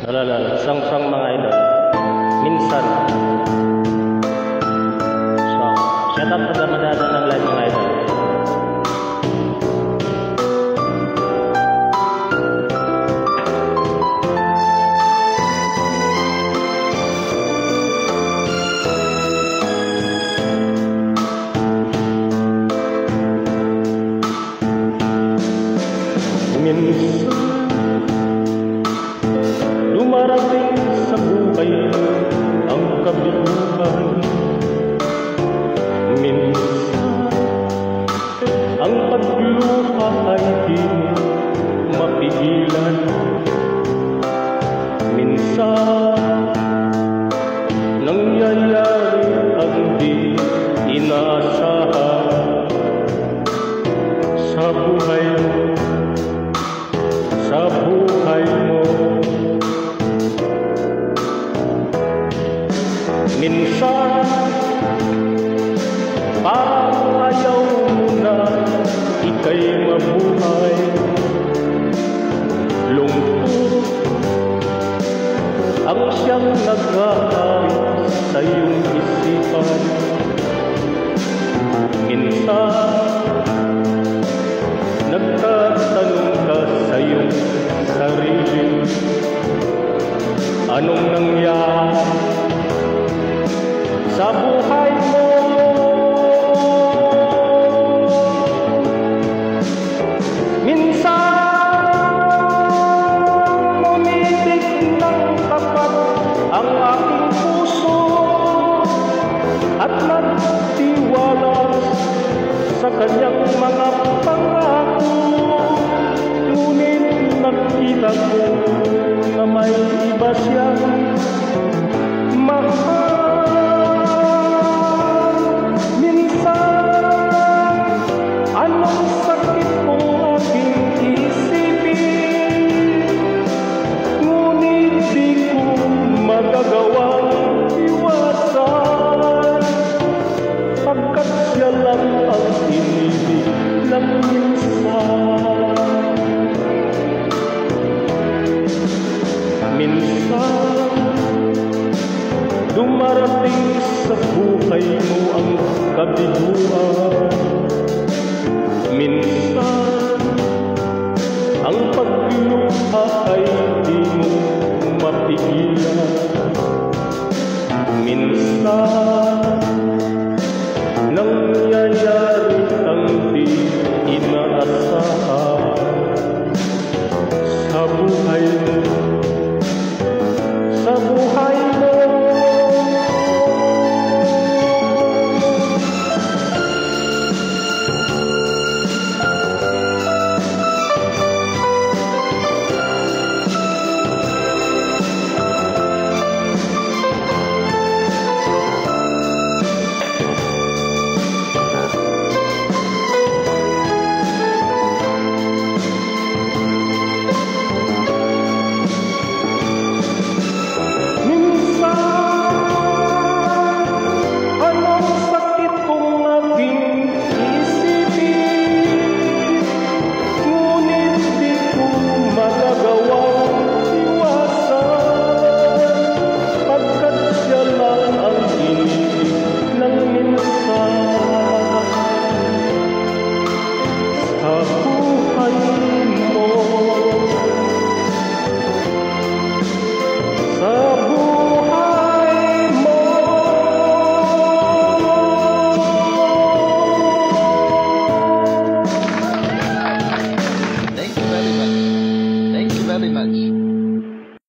Sang mga idol. Minsan. So, shout out sa madada ng live mga idol. Minsan dumarating sa buhay ang kabiguan. Minsan ang pagluha ay di mapigilan. Minsan nangyayari ang di inaasahan sa buhay mo. Minsan parang ayaw mo na ika'y mabuhay. Lungkot ang siyang nag-aari sa iyong isipan. Minsan nagtatanong ka sa iyong sarili, anong nangyari sa buhay mo? Minsan umitig ng tapat ang aking puso at nagtiwala sa kanyang mga pangako. Ngunit nakita ko na may iba siyang mahal. Minsan dumarating sa buhay mo ang kabiguan. Minsan ang pagluha ay